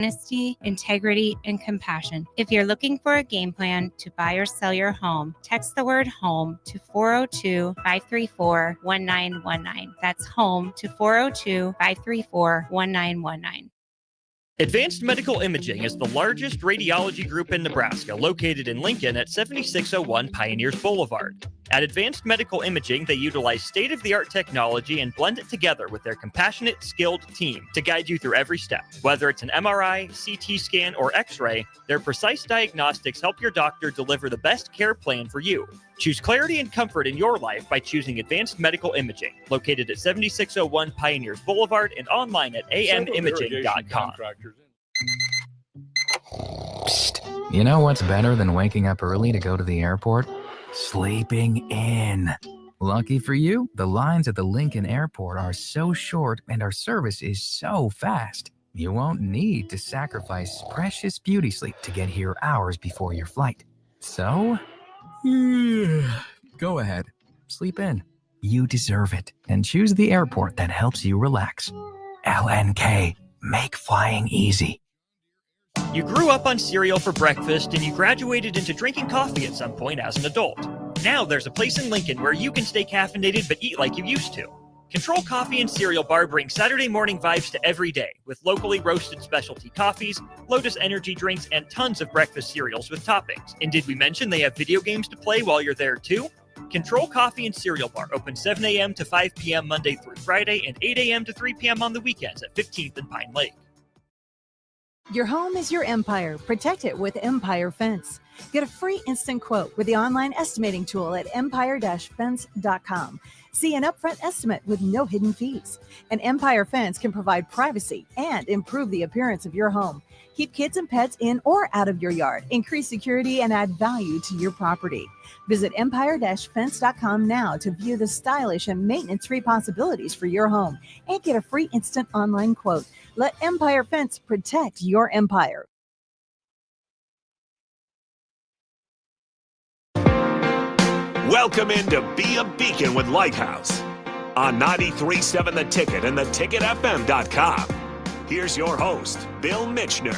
honesty, integrity, and compassion. If you're looking for a game plan to buy or sell your home, text the word HOME to 402-534-1919. That's HOME to 402-534-1919. Advanced Medical Imaging is the largest radiology group in Nebraska, located in Lincoln at 7601 Pioneers Boulevard. At Advanced Medical Imaging, they utilize state-of-the-art technology and blend it together with their compassionate, skilled team to guide you through every step. Whether it's an MRI, CT scan, or X-ray, their precise diagnostics help your doctor deliver the best care plan for you. Choose clarity and comfort in your life by choosing Advanced Medical Imaging, located at 7601 Pioneers Boulevard and online at amimaging.com. Psst. You know what's better than waking up early to go to the airport? Sleeping in. Lucky for you, the lines at the Lincoln Airport are so short and our service is so fast. You won't need to sacrifice precious beauty sleep to get here hours before your flight. So, go ahead, sleep in. You deserve it, and choose the airport that helps you relax. LNK, make flying easy. You grew up on cereal for breakfast and you graduated into drinking coffee at some point as an adult. Now there's a place in Lincoln where you can stay caffeinated but eat like you used to. Control Coffee and Cereal Bar brings Saturday morning vibes to every day with locally roasted specialty coffees, Lotus energy drinks, and tons of breakfast cereals with toppings. And did we mention they have video games to play while you're there too? Control Coffee and Cereal Bar open 7 a.m. to 5 p.m. Monday through Friday and 8 a.m. to 3 p.m. on the weekends at 15th and Pine Lake. Your home is your empire. Protect it with Empire Fence. Get a free instant quote with the online estimating tool at empire-fence.com. See an upfront estimate with no hidden fees. An Empire Fence can provide privacy and improve the appearance of your home. Keep kids and pets in or out of your yard. Increase security and add value to your property. Visit empire-fence.com now to view the stylish and maintenance-free possibilities for your home and get a free instant online quote. Let Empire Fence protect your empire. Welcome into Be a Beacon with Lighthouse on 93.7 The Ticket and theticketfm.com. Here's your host, Bill Mitchner.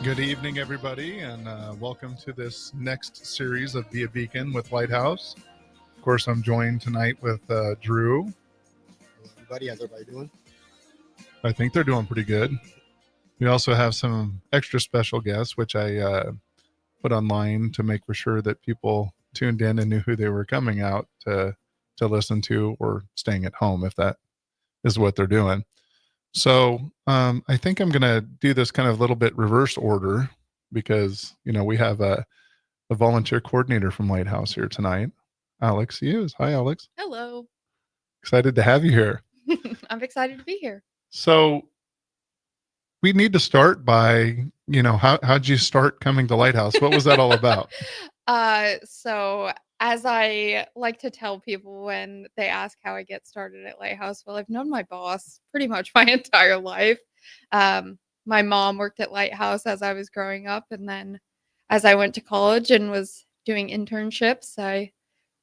Good evening, everybody, and welcome to this next series of Be a Beacon with Lighthouse. Of course, I'm joined tonight with Drew. Everybody, how's everybody doing? I think they're doing pretty good. We also have some extra special guests, which I put online to make for sure that people tuned in and knew who they were coming out to listen to or staying at home, if that is what they're doing. So I think I'm going to do this kind of a little bit reverse order because, you know, we have a volunteer coordinator from Lighthouse here tonight. Alex Hughes. Hi, Alex. Hello. Excited to have you here. I'm excited to be here. So we need to start by, you know, how'd you start coming to Lighthouse? What was that all about? So as I like to tell people when they ask how I get started at Lighthouse, well, I've known my boss pretty much my entire life. My mom worked at Lighthouse as I was growing up. And then as I went to college and was doing internships, I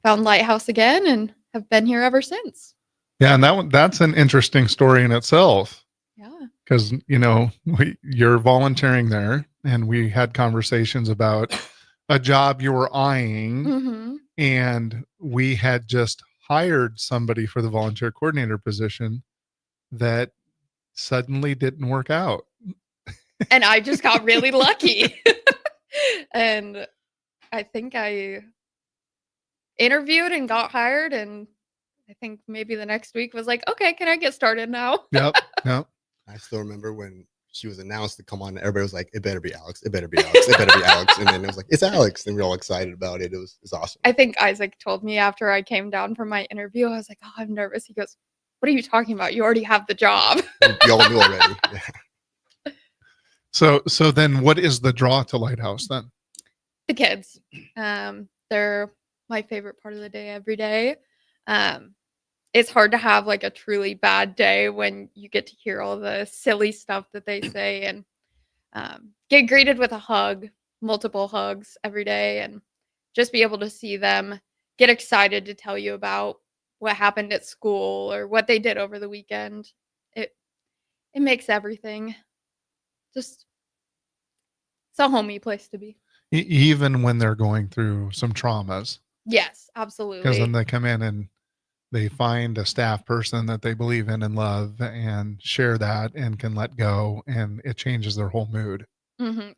found Lighthouse again and have been here ever since. Yeah. And that's an interesting story in itself. Yeah. Because, you know, you're volunteering there and we had conversations about a job you were eyeing. Mm-hmm. And we had just hired somebody for the volunteer coordinator position that suddenly didn't work out. And I just got really lucky. And I think I interviewed and got hired. And I think maybe the next week was like, okay, can I get started now? Yep. I still remember when she was announced to come on, everybody was like, it better be Alex. It better be Alex. It better be Alex. And then it was like, it's Alex. And we were all excited about it. It was awesome. I think Isaac told me after I came down from my interview, I was like, oh, I'm nervous. He goes, what are you talking about? You already have the job. You all knew already. Yeah. So then what is the draw to Lighthouse then? The kids. They're my favorite part of the day every day. It's hard to have like a truly bad day when you get to hear all the silly stuff that they say and get greeted with a hug, multiple hugs every day, and just be able to see them get excited to tell you about what happened at school or what they did over the weekend. It makes everything just, it's a homey place to be. Even when they're going through some traumas, Yes, because absolutely. then they come in and they find a staff person that they believe in and love and share that and can let go, and it changes their whole mood.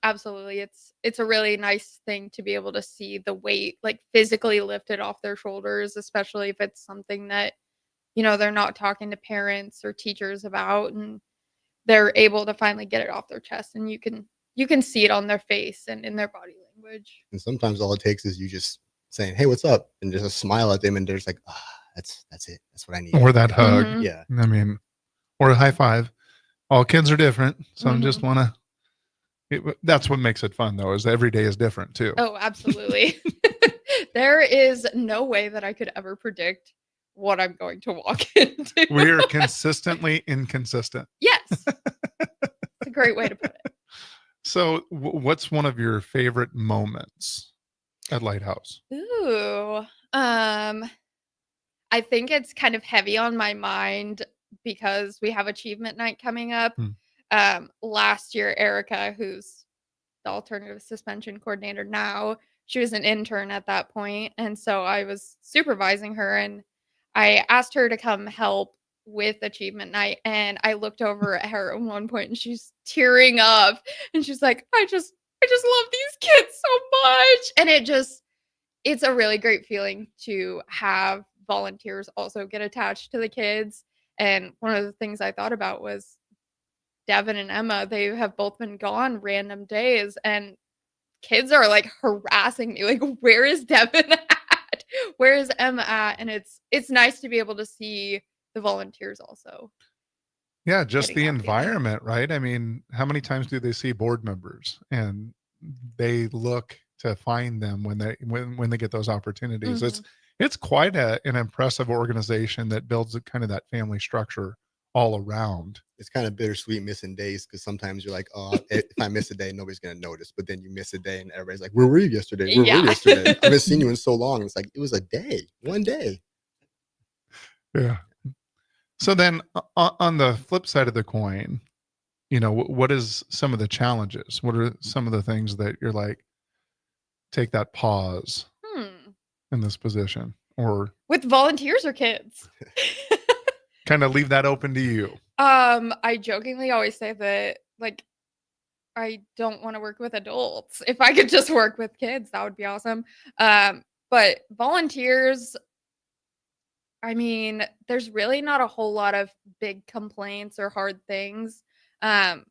Absolutely. It's a really nice thing to be able to see the weight like physically lifted off their shoulders, especially if it's something that, they're not talking to parents or teachers about, and they're able to finally get it off their chest, and you can see it on their face and in their body language. And sometimes all it takes is you just saying, "Hey, what's up?" and just a smile at them, and they're just like, "Ah, that's it. That's what I need." Or that hug. Mhm. Yeah. I mean, or a high five. All kids are different. Some just Mhm. want to. That's what makes it fun, though, is every day is different, too. Oh, absolutely. There is no way that I could ever predict what I'm going to walk into. We are consistently inconsistent. Yes. It's a great way to put it. So, what's one of your favorite moments at Lighthouse? Ooh. I think it's kind of heavy on my mind because we have achievement night coming up. Last year, Erica, who's the alternative suspension coordinator now, she was an intern at that point, and so I was supervising her, and I asked her to come help with achievement night, and I looked over at her at one point, and she's tearing up, and she's like, I just love these kids so much, and it's a really great feeling to have volunteers also get attached to the kids. And one of the things I thought about was Devin and Emma. They have both been gone random days, and kids are like harassing me, like, where is Devin at? Where is Emma at? And it's nice to be able to see the volunteers also. Yeah, just Getting the that feeling. environment, right? I mean, how many times do they see board members and they look to find them when they get those opportunities? Mhm. It's quite an impressive organization that builds kind of that family structure all around. It's kind of bittersweet missing days because sometimes you're like, "Oh, if I miss a day, nobody's gonna notice." But then you miss a day, and everybody's like, "Where were you yesterday? Where were you Yeah. yesterday? I haven't seen you in so long." It's like it was a day, one day. Yeah. So then on the flip side of the coin, what is some of the challenges? What are some of the things that you're like, take that pause Hmm. in this position, or With volunteers or kids? kind of leave that open to you? I jokingly always say that, like, I don't want to work with adults. If I could just work with kids, that would be awesome. But volunteers, I mean, there's really not a whole lot of big complaints or hard things. Um,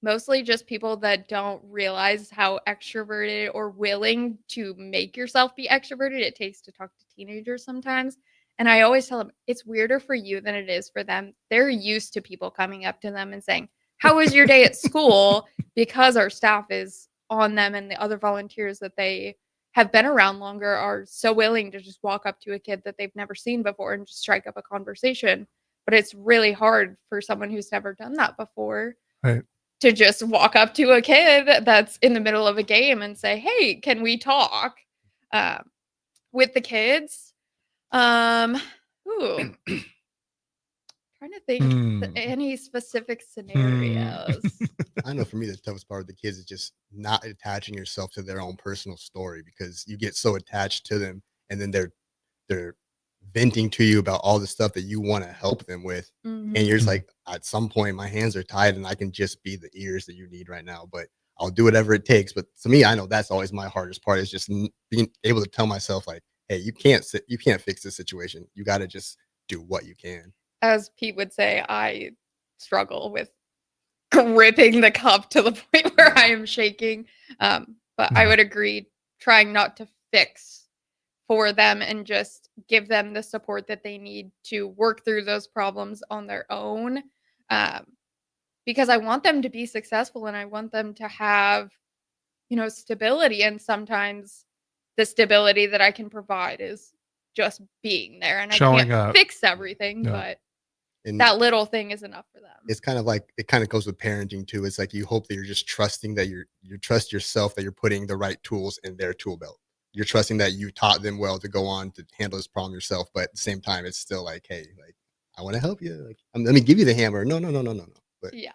Mostly just people that don't realize how extroverted or willing to make yourself be extroverted it takes to talk to teenagers sometimes. And I always tell them it's weirder for you than it is for them. They're used to people coming up to them and saying, "How was your day at school?" Because our staff is on them, and the other volunteers that they have been around longer are so willing to just walk up to a kid that they've never seen before and just strike up a conversation. But it's really hard for someone who's never done that before Right. to just walk up to a kid that's in the middle of a game and say, "Hey, can we talk?" With the kids. Ooh, trying to think any specific scenarios. I know for me, the toughest part of the kids is just not attaching yourself to their own personal story because you get so attached to them, and then they're venting to you about all the stuff that you want to help them with, and you're just like, at some point, my hands are tied, and I can just be the ears that you need right now, but I'll do whatever it takes. But to me, I know that's always my hardest part is just being able to tell myself like, hey, you can't fix this situation. You got to just do what you can. As Pete would say, I struggle with gripping the cup to the point where I am shaking. But I would agree, trying not to fix for them and just give them the support that they need to work through those problems on their own. Because I want them to be successful and I want them to have, stability. And sometimes the stability that I can provide is just being there. And Showing I can't up. fix everything, Yeah. but And that little thing is enough for them. it's kind of like it kind of goes with parenting too. It's like you hope that you're just trusting that you trust yourself that you're putting the right tools in their tool belt. You're trusting that you taught them well to go on to handle this problem yourself, but at the same time, it's still like, hey, like I want to help you. Like, let me give you the hammer. No. But Yeah.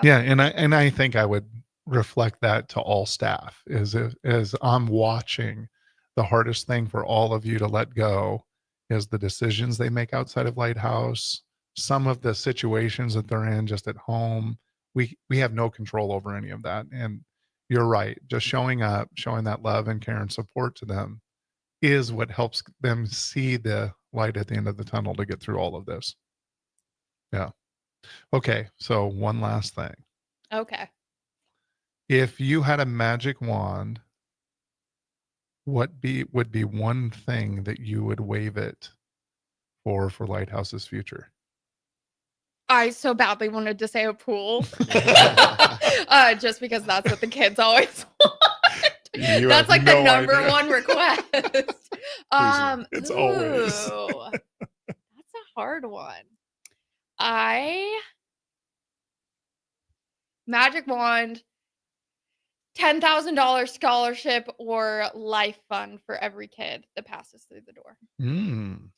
Yeah, and I think I would reflect that to all staff as I'm watching. The hardest thing for all of you to let go is the decisions they make outside of Lighthouse. Some of the situations that they're in just at home, we have no control over any of that. And you're right, just showing up, showing that love and care and support to them is what helps them see the light at the end of the tunnel to get through all of this. Yeah. Okay, so one last thing. Okay. If you had a magic wand, what would be one thing that you would wave it for Lighthouse's future? I so badly wanted to say a pool. Just because that's what the kids always want. You That's have like no the number idea. one request. It's always. That's a hard one. Magic wand, $10,000 scholarship or life fund for every kid that passes through the door.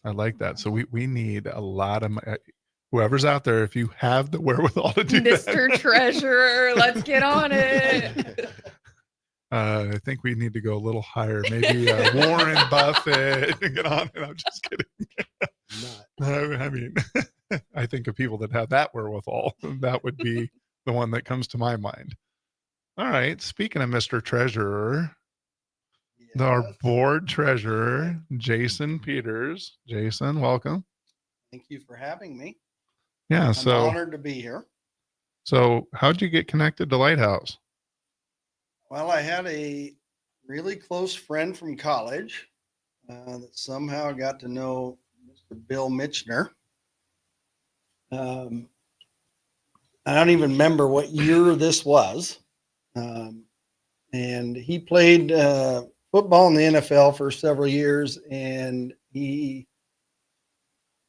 I like that. So we need a lot of whoever's out there, if you have the wherewithal to do Mr. that. Treasurer, let's get on it. I think we need to go a little higher. Maybe Warren Buffett. Get on it. I'm just kidding. I mean, I think of people that have that wherewithal. That would be the one that comes to my mind. All right. Speaking of Mr. Treasurer, our board treasurer, Jason Peters. Jason, welcome. Thank you for having me. Yeah. I'm honored to be here. So how'd you get connected to Lighthouse? Well, I had a really close friend from college that somehow got to know Mr. Bill Mitchner. I don't even remember what year this was. And he played football in the NFL for several years, and he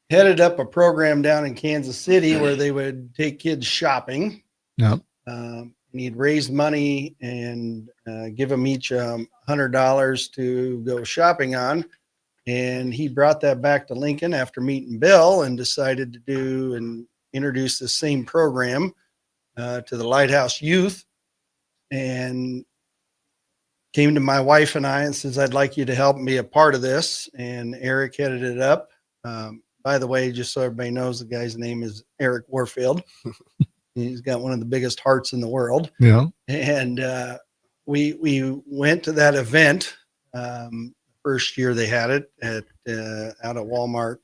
headed up a program down in Kansas City where they would take kids shopping. Yep. And he'd raise money and give them each $100 to go shopping on. And he brought that back to Lincoln after meeting Bill and decided to do and introduce the same program to the Lighthouse youth. And came to my wife and I and says, I'd like you to help me be a part of this. And Eric headed it up. By the way, just so everybody knows, the guy's name is Eric Warfield. He's got one of the biggest hearts in the world. Yeah. And we went to that event. First year they had it at out at Walmart,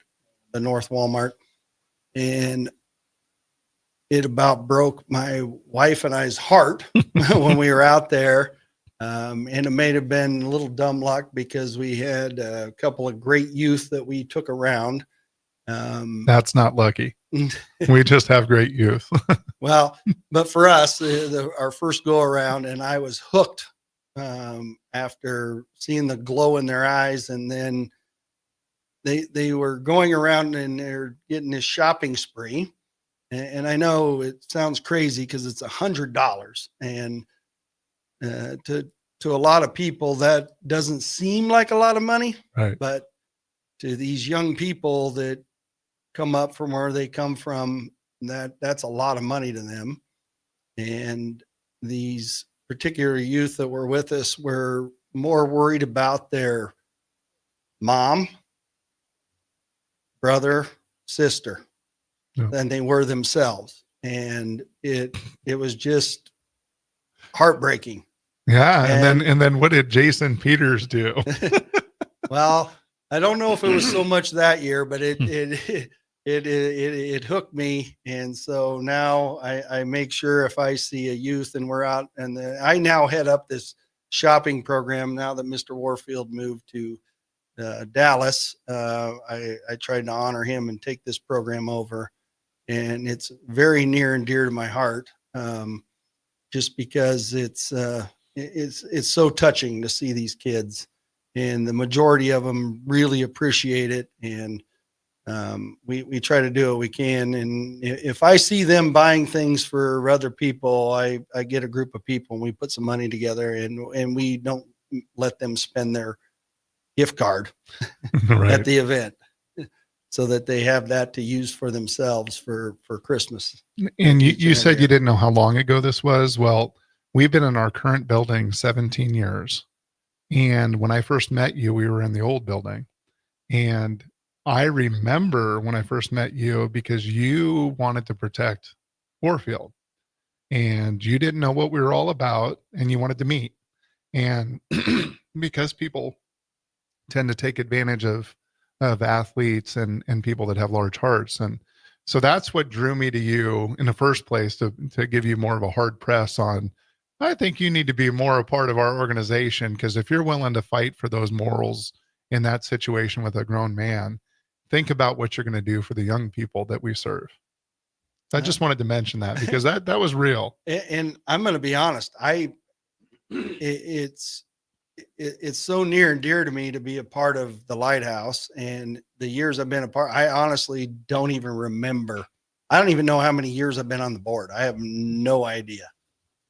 the North Walmart, and it about broke my wife and I's heart when we were out there. And it may have been a little dumb luck because we had a couple of great youth that we took around. That's not lucky. We just have great youth. Well, but for us, our first go around, and I was hooked after seeing the glow in their eyes. And then they were going around and they're getting this shopping spree. And I know it sounds crazy because it's $100, and to a lot of people that doesn't seem like a lot of money, Right. But to these young people that come up from where they come from, that's a lot of money to them. And these particular youth that were with us were more worried about their mom, brother, sister than they were themselves. And it was just heartbreaking. Yeah. And then what did Jason Peters do? Well, I don't know if it was so much that year, but it hooked me. And so now I make sure if I see a youth and we're out, and I now head up this shopping program now that Mr. Warfield moved to Dallas. I tried to honor him and take this program over, and it's very near and dear to my heart. Just because it's so touching to see these kids, and the majority of them really appreciate it. And we try to do what we can. And if I see them buying things for other people, I get a group of people and we put some money together, and we don't let them spend their gift card Right. at the event. so that they have that to use for themselves for Christmas. And you, each you and said every you didn't know how long ago this was. Well, we've been in our current building 17 years. And when I first met you, we were in the old building. And I remember when I first met you because you wanted to protect Warfield and you didn't know what we were all about and you wanted to meet. And because people tend to take advantage of athletes and people that have large hearts. And so that's what drew me to you in the first place, to give you more of a hard press on, I think you need to be more a part of our organization, because if you're willing to fight for those morals in that situation with a grown man, think about what you're going to do for the young people that we serve. I just wanted to mention that because that was real. And I'm going to be honest, it's so near and dear to me to be a part of the Lighthouse, and the years I've been a part, I honestly don't even remember. I don't even know how many years I've been on the board. I have no idea.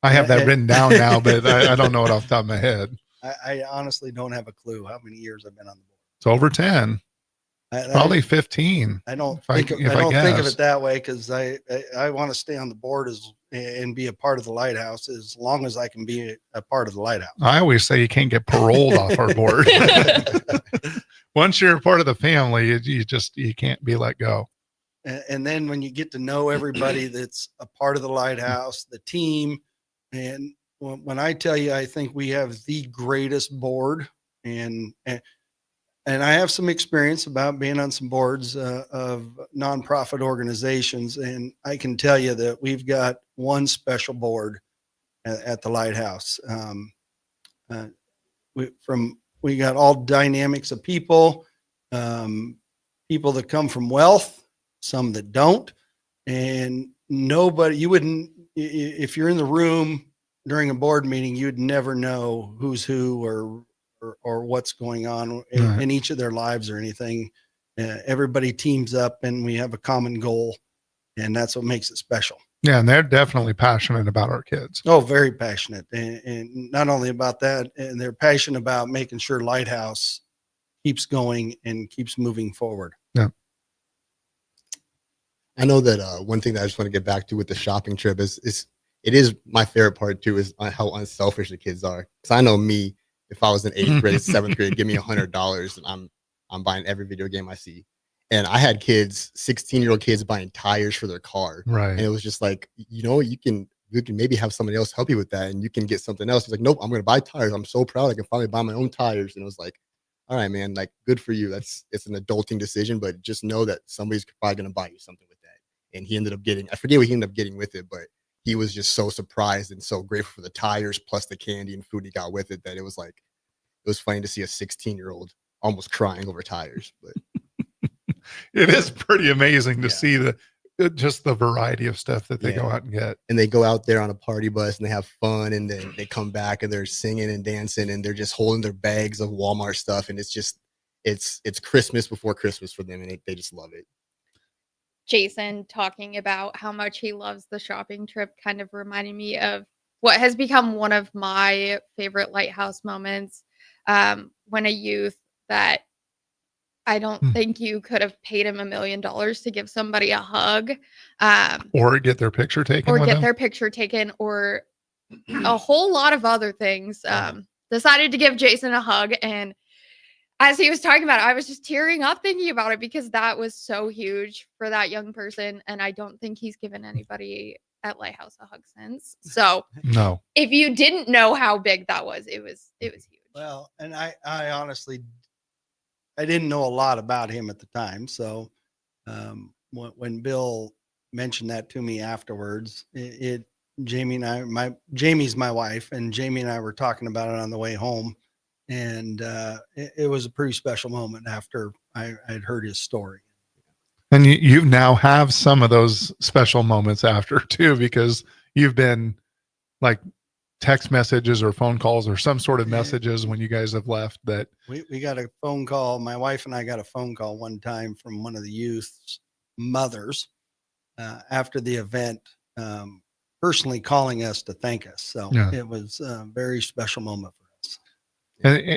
I have that written down now, but I don't know it off the top of my head. I honestly don't have a clue how many years I've been on the board. It's over 10, probably 15. I don't think of it that way, because I want to stay on the board and be a part of the Lighthouse as long as I can be a part of the Lighthouse. I always say you can't get paroled off our board. Once you're a part of the family, you can't be let go. And then when you get to know everybody that's a part of the Lighthouse, the team, and when I tell you, I think we have the greatest board, and I have some experience about being on some boards of nonprofit organizations. And I can tell you that we've got one special board at the Lighthouse. We got all dynamics of people, people that come from wealth, some that don't, and nobody, you wouldn't, if you're in the room during a board meeting, you'd never know who's who or what's going on in each of their lives or anything. Everybody teams up and we have a common goal, and that's what makes it special. Yeah. And they're definitely passionate about our kids. Oh, very passionate. And not only about that, and they're passionate about making sure Lighthouse keeps going and keeps moving forward. Yeah. I know that one thing that I just want to get back to with the shopping trip is it is my favorite part too, is how unselfish the kids are. Because I know me, if I was in 8th grade, 7th grade, give me $100 and I'm buying every video game I see. And I had kids, 16-year-old kids buying tires for their car. Right. And it was just like, you can maybe have somebody else help you with that and you can get something else. He's like, nope, I'm going to buy tires. I'm so proud I can finally buy my own tires. And it was like, all right, man, like good for you. It's an adulting decision, but just know that somebody's probably going to buy you something with that. And he ended up getting, I forget what he ended up getting with it, but he was just so surprised and so grateful for the tires plus the candy and food he got with it that it was like, it was funny to see a 16-year-old almost crying over tires. But it is pretty amazing to see just the variety of stuff that they go out and get. And they go out there on a party bus and they have fun, and then they come back and they're singing and dancing and they're just holding their bags of Walmart stuff. And it's just, it's Christmas before Christmas for them, and they just love it. Jason talking about how much he loves the shopping trip kind of reminded me of what has become one of my favorite Lighthouse moments. When a youth that I don't think you could have paid him $1 million to give somebody a hug, or get their picture taken, or a whole lot of other things, decided to give Jason a hug. And as he was talking about it, I was just tearing up thinking about it, because that was so huge for that young person. And I don't think he's given anybody at Lighthouse a hug since. So no, if you didn't know how big that was, it was huge. Well, and I honestly, I didn't know a lot about him at the time. So when Bill mentioned that to me afterwards, Jamie and I, Jamie's my wife, and Jamie and I were talking about it on the way home. And it was a pretty special moment after I'd heard his story. And you now have some of those special moments after too, because you've been like text messages or phone calls or some sort of messages when you guys have left that we got a phone call. My wife and I got a phone call one time from one of the youth's mothers after the event, personally calling us to thank us. So it was a very special moment for us.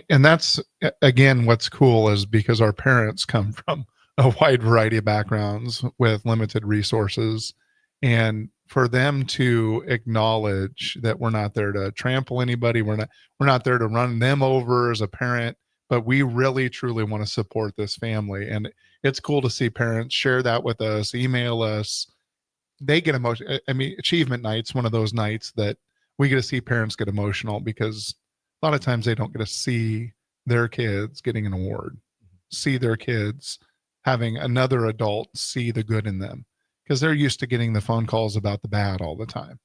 And that's, again, what's cool is because our parents come from a wide variety of backgrounds with limited resources. And for them to acknowledge that we're not there to trample anybody, we're not there to run them over as a parent, but we really truly want to support this family. And it's cool to see parents share that with us, email us. They get emotional. I mean, achievement night's one of those nights that we get to see parents get emotional, because a lot of times they don't get to see their kids getting an award, see their kids having another adult see the good in them, because they're used to getting the phone calls about the bad all the time.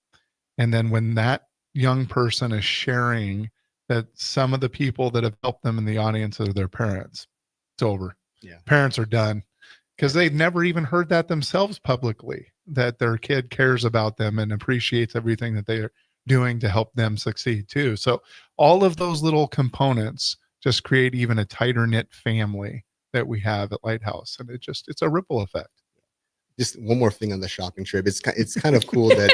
And then when that young person is sharing that some of the people that have helped them in the audience are their parents, it's over. Yeah. Parents are done, because they've never even heard that themselves publicly, that their kid cares about them and appreciates everything that they are doing to help them succeed too. So all of those little components just create even a tighter knit family that we have at Lighthouse. And it's a ripple effect. Just one more thing on the shopping trip. It's kind of cool that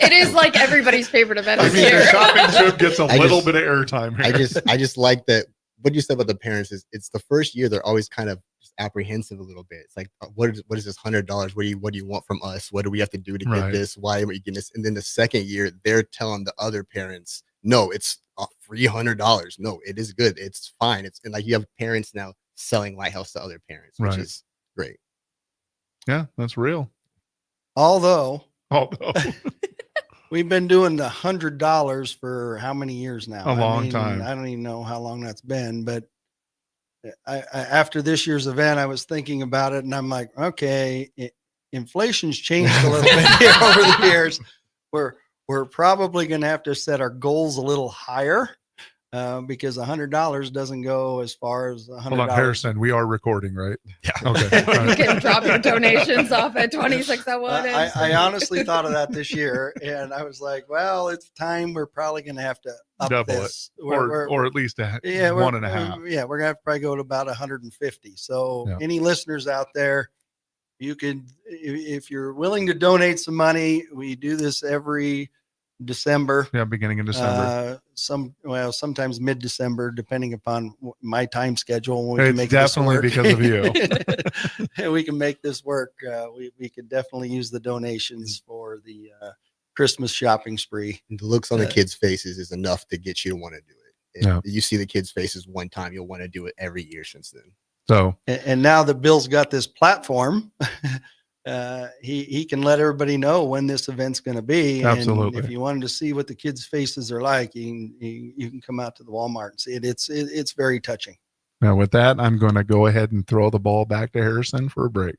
It is like everybody's favorite event. I of the mean, the year. shopping trip gets a I little just- bit of airtime here. I just like that. What you said about the parents is it's the first year they're always kind of just apprehensive a little bit. It's like, what is this $100? What do you want from us? What do we have to do to get Right. this? Why are we getting this? And then the second year they're telling the other parents, no, it's $300. No, it is good. It's fine. It's, and like you have parents now selling Lighthouse to other parents, which Right. is great. Yeah, that's real. Although Although we've been doing the $100 for how many years now? A long time. I don't even know how long that's been, but I after this year's event, I was thinking about it, and I'm like, okay, inflation's changed a little bit here over the years. We're probably going to have to set our goals a little higher, because $100 doesn't go as far as $100. hold on, Harrison, we are recording, right? Yeah. Okay. All You right. can drop your donations off at 2601. I honestly thought of that this year, and I was like, well, it's time. We're probably going to have to up Double it. this. Or at least Yeah, one and a half. Yeah, we're gonna have to probably go to about 150. So Yeah. any listeners out there, you could, if you're willing to donate some money, we do this every December. Yeah, beginning of December. Sometimes mid-December, depending upon my time schedule. We can It's make this definitely work. because of you. And we can make this work. We could definitely use the donations for the Christmas shopping spree. And the looks on the kids' faces is enough to get you to want to do it. Yeah. If you see the kids' faces one time, you'll want to do it every year since then. So And now that Bill's got this platform, he can let everybody know when this event's going to be. Absolutely. And if you wanted to see what the kids' faces are like, you can come out to the Walmart and see it. It's very touching. now with that, I'm going to go ahead and throw the ball back to Harrison for a break.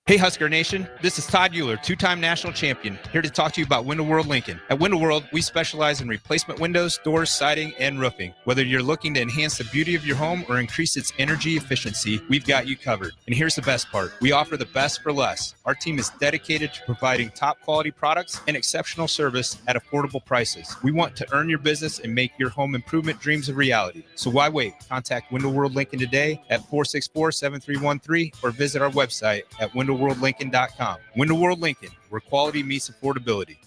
Hey Husker Nation, this is Todd Euler, two-time national champion, here to talk to you about Window World Lincoln. At Window World, we specialize in replacement windows, doors, siding, and roofing. Whether you're looking to enhance the beauty of your home or increase its energy efficiency, we've got you covered. And here's the best part. We offer the best for less. Our team is dedicated to providing top quality products and exceptional service at affordable prices. We want to earn your business and make your home improvement dreams a reality. So why wait? Contact Window World Lincoln today at 464-7313 or visit our website at windowworldlincoln.com. Window World Lincoln, where quality meets affordability.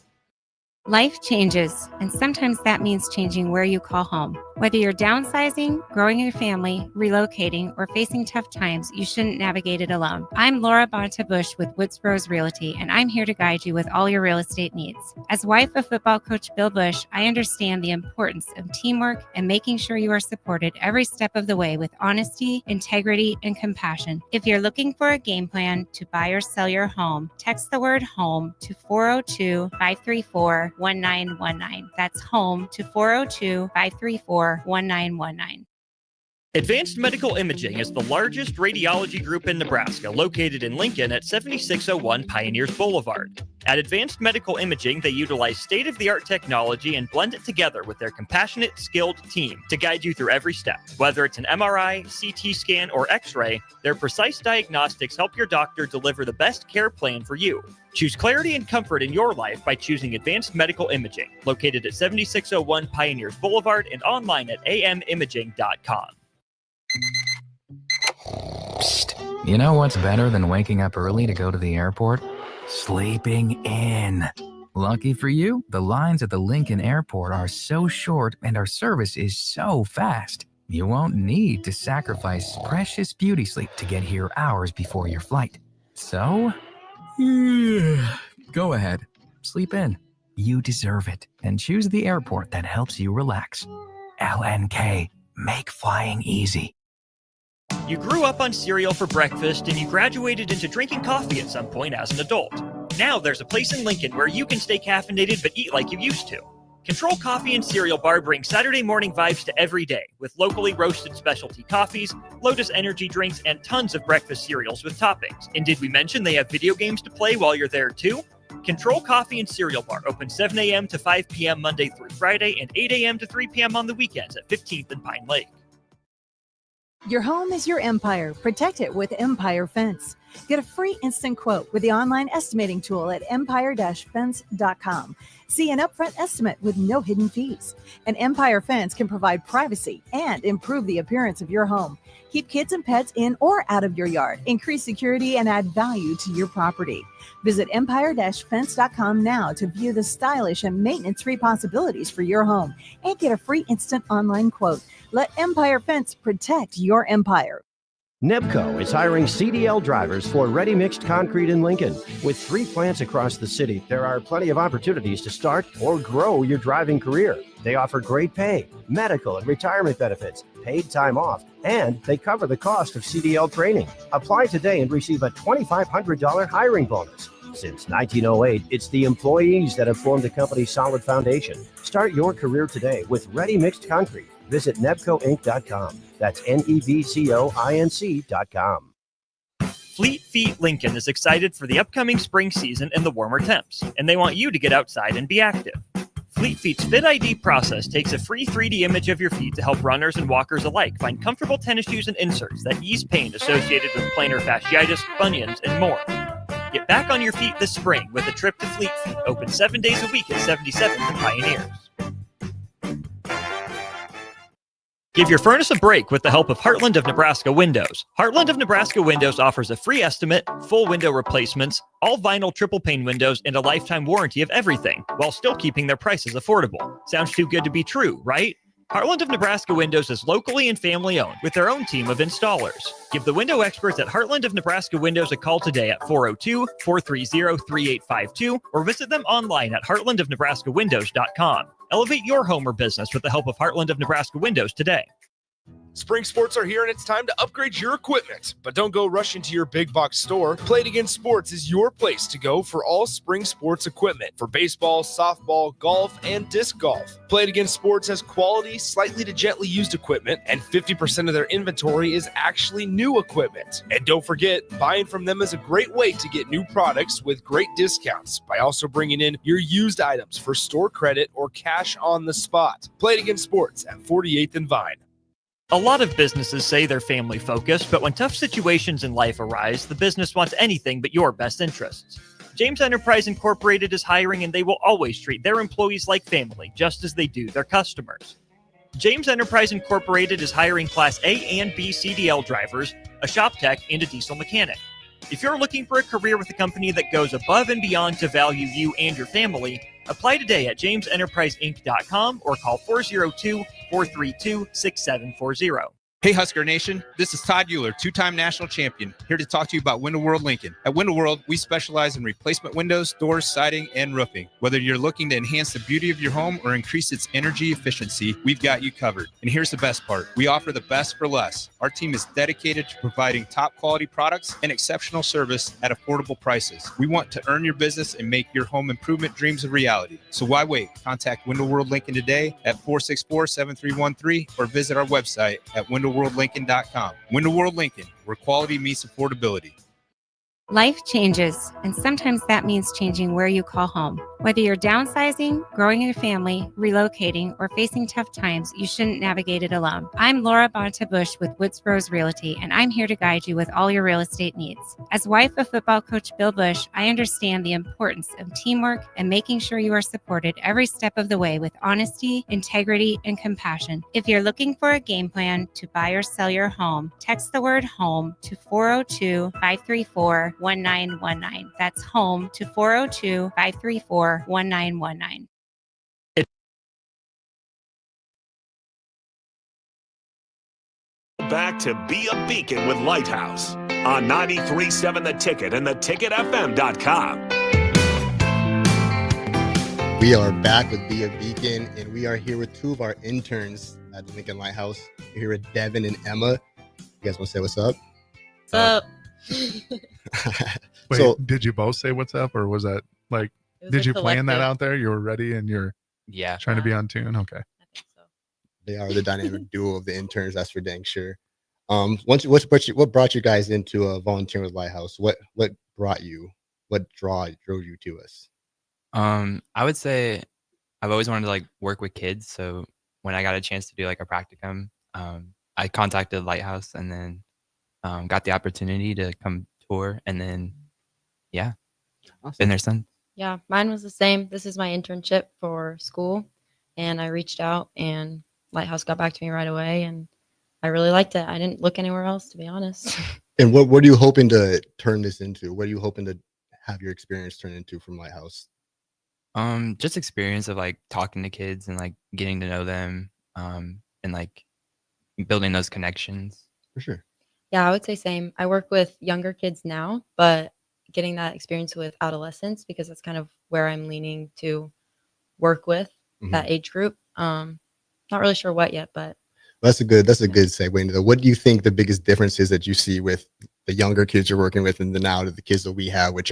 Life changes, and sometimes that means changing where you call home. Whether you're downsizing, growing your family, relocating, or facing tough times, you shouldn't navigate it alone. I'm Laura Bonta-Bush with Woods Rose Realty, and I'm here to guide you with all your real estate needs. As wife of football coach Bill Bush, I understand the importance of teamwork and making sure you are supported every step of the way with honesty, integrity, and compassion. If you're looking for a game plan to buy or sell your home, text the word HOME to 402-534-1919. That's HOME to 402-534-1919. Advanced Medical Imaging is the largest radiology group in Nebraska, located in Lincoln at 7601 Pioneers Boulevard. At Advanced Medical Imaging, they utilize state-of-the-art technology and blend it together with their compassionate, skilled team to guide you through every step. Whether it's an MRI, CT scan, or X-ray, their precise diagnostics help your doctor deliver the best care plan for you. Choose clarity and comfort in your life by choosing Advanced Medical Imaging, located at 7601 Pioneers Boulevard and online at amimaging.com. Psst. You know what's better than waking up early to go to the airport? Sleeping in. Lucky for you, the lines at the Lincoln Airport are so short and our service is so fast. You won't need to sacrifice precious beauty sleep to get here hours before your flight. So, go ahead, sleep in. You deserve it, and choose the airport that helps you relax. LNK, make flying easy. You grew up on cereal for breakfast and you graduated into drinking coffee at some point as an adult. Now there's a place in Lincoln where you can stay caffeinated but eat like you used to. Control Coffee and Cereal Bar brings Saturday morning vibes to every day with locally roasted specialty coffees, Lotus energy drinks, and tons of breakfast cereals with toppings. And did we mention they have video games to play while you're there too? Control Coffee and Cereal Bar open 7 a.m. to 5 p.m. Monday through Friday and 8 a.m. to 3 p.m. on the weekends at 15th and Pine Lake. Your home is your empire. Protect it with Empire Fence. Get a free instant quote with the online estimating tool at empire-fence.com. See an upfront estimate with no hidden fees. An Empire Fence can provide privacy and improve the appearance of your home. Keep kids and pets in or out of your yard. Increase security and add value to your property. Visit empire-fence.com now to view the stylish and maintenance-free possibilities for your home and get a free instant online quote. Let Empire Fence protect your empire. Nebco is hiring CDL drivers for ready-mixed concrete in Lincoln. With 3 plants across the city, there are plenty of opportunities to start or grow your driving career. They offer great pay, medical and retirement benefits, paid time off, and they cover the cost of CDL training. Apply today and receive a $2,500 hiring bonus. Since 1908, it's the employees that have formed the company's solid foundation. Start your career today with ready-mixed concrete. Visit nebcoinc.com. That's nebcoinc.com. Fleet Feet Lincoln is excited for the upcoming spring season and the warmer temps, and they want you to get outside and be active. Fleet Feet's Fit ID process takes a free 3D image of your feet to help runners and walkers alike find comfortable tennis shoes and inserts that ease pain associated with plantar fasciitis, bunions, and more. Get back on your feet this spring with a trip to Fleet Feet, open 7 days a week at 77th and Pioneers. Give your furnace a break with the help of Heartland of Nebraska Windows. Heartland of Nebraska Windows offers a free estimate, full window replacements, all vinyl triple pane windows, and a lifetime warranty of everything, while still keeping their prices affordable. Sounds too good to be true, right? Heartland of Nebraska Windows is locally and family owned with their own team of installers. Give the window experts at Heartland of Nebraska Windows a call today at 402-430-3852 or visit them online at heartlandofnebraskawindows.com. Elevate your home or business with the help of Heartland of Nebraska Windows today. Spring sports are here and it's time to upgrade your equipment. But don't go rushing to your big box store. Play It Again Sports is your place to go for all spring sports equipment for baseball, softball, golf, and disc golf. Play It Again Sports has quality, slightly to gently used equipment, and 50% of their inventory is actually new equipment. And don't forget, buying from them is a great way to get new products with great discounts by also bringing in your used items for store credit or cash on the spot. Play It Again Sports at 48th and Vine. A lot of businesses say they're family focused, but when tough situations in life arise, the business wants anything but your best interests. James Enterprise Incorporated is hiring, and they will always treat their employees like family, just as they do their customers. James Enterprise Incorporated is hiring Class A and B CDL drivers, a shop tech, and a diesel mechanic. If you're looking for a career with a company that goes above and beyond to value you and your family, apply today at jamesenterpriseinc.com or call 402-432-6740. Hey Husker Nation, this is Todd Euler, 2-time national champion, here to talk to you about Window World Lincoln. At Window World, we specialize in replacement windows, doors, siding, and roofing. Whether you're looking to enhance the beauty of your home or increase its energy efficiency, we've got you covered. And here's the best part. We offer the best for less. Our team is dedicated to providing top quality products and exceptional service at affordable prices. We want to earn your business and make your home improvement dreams a reality. So why wait? Contact Window World Lincoln today at 464-7313 or visit our website at windowworldlincoln.com. Window World Lincoln, where quality meets affordability. Life changes, and sometimes that means changing where you call home. Whether you're downsizing, growing your family, relocating, or facing tough times, you shouldn't navigate it alone. I'm Laura Bonta-Bush with Woods Rose Realty, and I'm here to guide you with all your real estate needs. As wife of football coach Bill Bush, I understand the importance of teamwork and making sure you are supported every step of the way with honesty, integrity, and compassion. If you're looking for a game plan to buy or sell your home, text the word HOME to 402-534-1919. That's HOME to 402-534-1919. back to Be a Beacon with Lighthouse on 93.7 The Ticket and theticketfm.com. We are back with Be a Beacon, and we are here with two of our interns at the Lincoln Lighthouse. We're here with Devin and Emma. You guys want to say what's up? What's up? Wait, So, did you both say what's up, or was that like, did you plan that out there? You were ready and you're trying to be on tune? Okay. I think so. they are the dynamic duo of the interns, that's for dang sure. What brought you guys into volunteering with Lighthouse? What drove you to us? I would say I've always wanted to like work with kids. So when I got a chance to do like a practicum, I contacted Lighthouse and then got the opportunity to come tour, and then Awesome. been there since. Yeah, mine was the same. This is my internship for school, and I reached out, and Lighthouse got back to me right away, and I really liked it. I didn't look anywhere else, to be honest. And what are you hoping to turn this into? What are you hoping to have your experience turn into from Lighthouse? Just experience of like talking to kids and like getting to know them, and like building those connections. For sure. Yeah, I would say same. I work with younger kids now, but getting that experience with adolescents, because that's kind of where I'm leaning to work with that age group. Not really sure what yet, but That's a good segue into that. What do you think the biggest difference is that you see with the younger kids you're working with and now to the kids that we have, which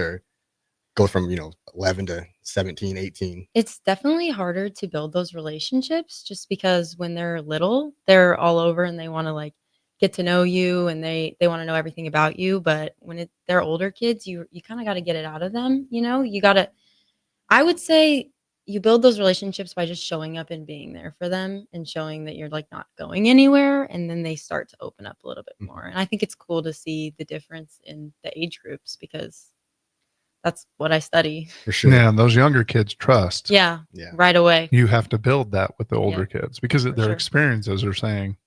go from 11 to 17, 18? it's definitely harder to build those relationships just because when they're little, they're all over and they want to like get to know you, and they want to know everything about you. But when they're older kids, you kind of got to get it out of them. I would say you build those relationships by just showing up and being there for them and showing that you're like not going anywhere. And then they start to open up a little bit more. And I think it's cool to see the difference in the age groups because that's what I study. For sure. Yeah, and those younger kids trust. Yeah. Right away. You have to build that with the older kids because their sure. experiences are saying,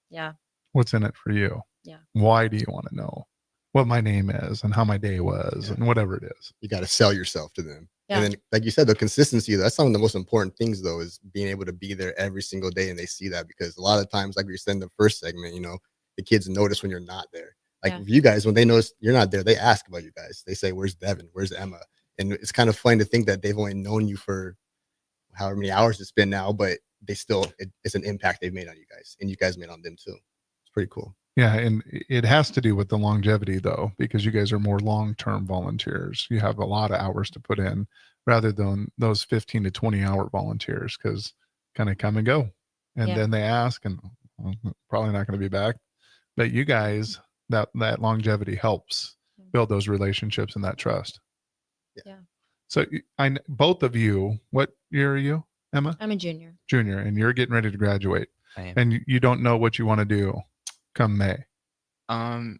Yeah. what's in it for you? Yeah. Why do you want to know what my name is and how my day was and whatever it is? You got to sell yourself to them. Yeah. And then, like you said, the consistency, that's some of the most important things, though, is being able to be there every single day. And they see that because a lot of times, like we said in the first segment, the kids notice when you're not there. Like you guys, when they notice you're not there, they ask about you guys. They say, where's Devin? Where's Emma? And it's kind of funny to think that they've only known you for however many hours it's been now, but it's an impact they've made on you guys, and you guys made on them too. It's pretty cool. Yeah, and it has to do with the longevity, though, because you guys are more long-term volunteers. You have a lot of hours to put in rather than those 15 to 20-hour volunteers, because kind of come and go. And then they ask, and probably not going to be back. But you guys, that longevity helps build those relationships and that trust. Yeah. So both of you, what year are you, Emma? I'm a junior. Junior, and you're getting ready to graduate. I am. And you don't know what you want to do come May. Because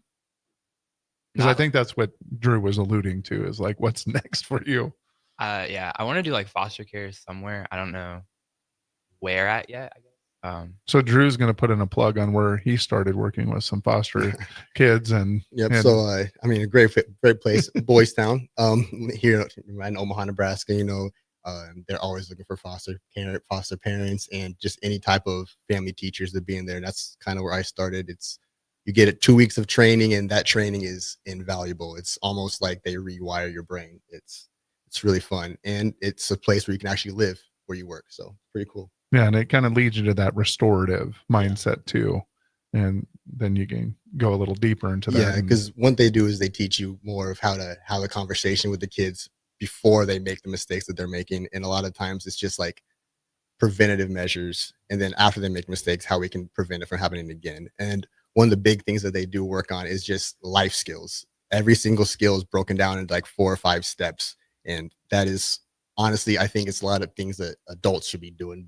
I think that's what Drew was alluding to, is like, what's next for you? I want to do like foster care somewhere. I don't know where at yet, I guess. So Drew's going to put in a plug on where he started working with some foster kids and So a great place, Boys Town, here in Omaha, Nebraska. They're always looking for foster parents and just any type of family teachers to be in there. And that's kind of where I started. You get 2 weeks of training, and that training is invaluable. It's almost like they rewire your brain. It's really fun, and it's a place where you can actually live where you work. So pretty cool. Yeah, and it kind of leads you to that restorative mindset too, and then you can go a little deeper into that. Yeah, because what they do is they teach you more of how to have a conversation with the kids before they make the mistakes that they're making, and a lot of times it's just like preventative measures, and then after they make mistakes, how we can prevent it from happening again. And one of the big things that they do work on is just life skills. Every single skill is broken down into like 4 or 5 steps, and that is honestly, I think it's a lot of things that adults should be doing.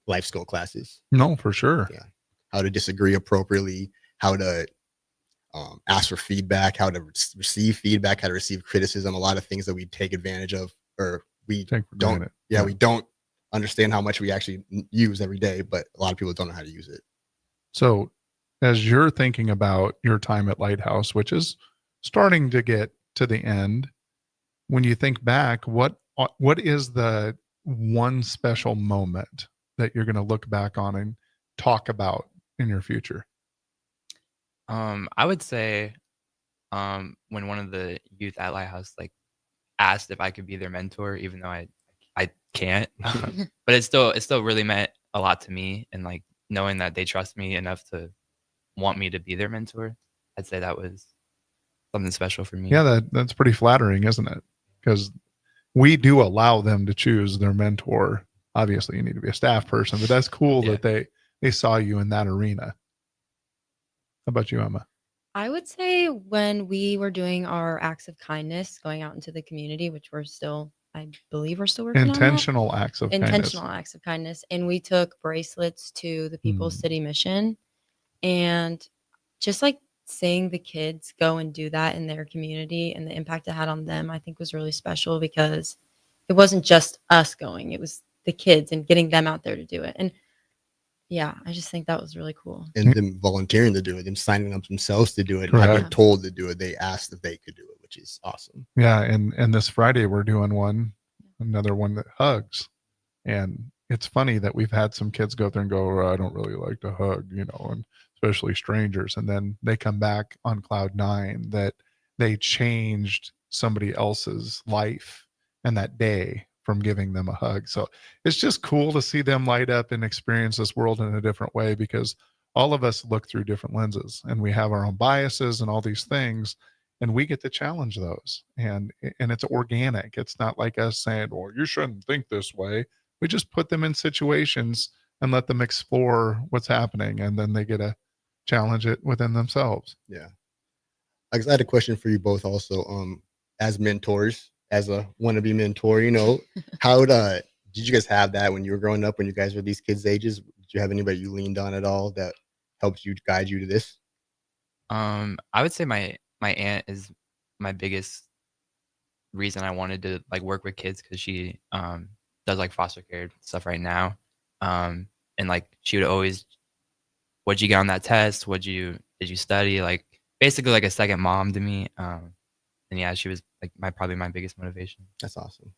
Life skill classes. No, for sure. Yeah. How to disagree appropriately, how to ask for feedback, how to receive feedback, how to receive criticism, a lot of things that we take advantage of, or we don't. Yeah, we don't understand how much we actually use every day, but a lot of people don't know how to use it. So as you're thinking about your time at Lighthouse, which is starting to get to the end, when you think back, what is the one special moment that you're going to look back on and talk about in your future? I would say, when one of the youth at Lighthouse like asked if I could be their mentor, even though I can't, but it still really meant a lot to me, and like knowing that they trust me enough to want me to be their mentor, I'd say that was something special for me. Yeah, that's pretty flattering, isn't it? Because we do allow them to choose their mentor. Obviously, you need to be a staff person, but that's cool that they saw you in that arena. How about you, Emma? I would say when we were doing our acts of kindness, going out into the community, which we're still, I believe we're still working on that. Intentional acts of kindness. Intentional acts of kindness. And we took bracelets to the People's City Mission. And just like seeing the kids go and do that in their community and the impact it had on them, I think was really special because it wasn't just us going, it was the kids and getting them out there to do it. And yeah, I just think that was really cool. And them volunteering to do it, them signing up themselves to do it, not Correct. being told to do it. They asked if they could do it, which is awesome. Yeah, and this Friday we're doing another one that hugs. And it's funny that we've had some kids go there and go, "Oh, I don't really like to hug, and especially strangers." And then they come back on cloud nine that they changed somebody else's life and that day from giving them a hug. So it's just cool to see them light up and experience this world in a different way, because all of us look through different lenses and we have our own biases and all these things, and we get to challenge those. And it's organic. It's not like us saying, "Well, you shouldn't think this way." We just put them in situations and let them explore what's happening, and then they get to challenge it within themselves. Yeah. I had a question for you both also. As mentors, as a wannabe mentor, how did you guys have that when you were growing up, when you guys were these kids' ages? Did you have anybody you leaned on at all that helped you guide you to this? I would say my aunt is my biggest reason I wanted to like work with kids, because she does like foster care stuff right now. And like she would always, "What'd you get on that test? Did you study?" Like basically like a second mom to me. And yeah, she was like probably my biggest motivation. That's awesome.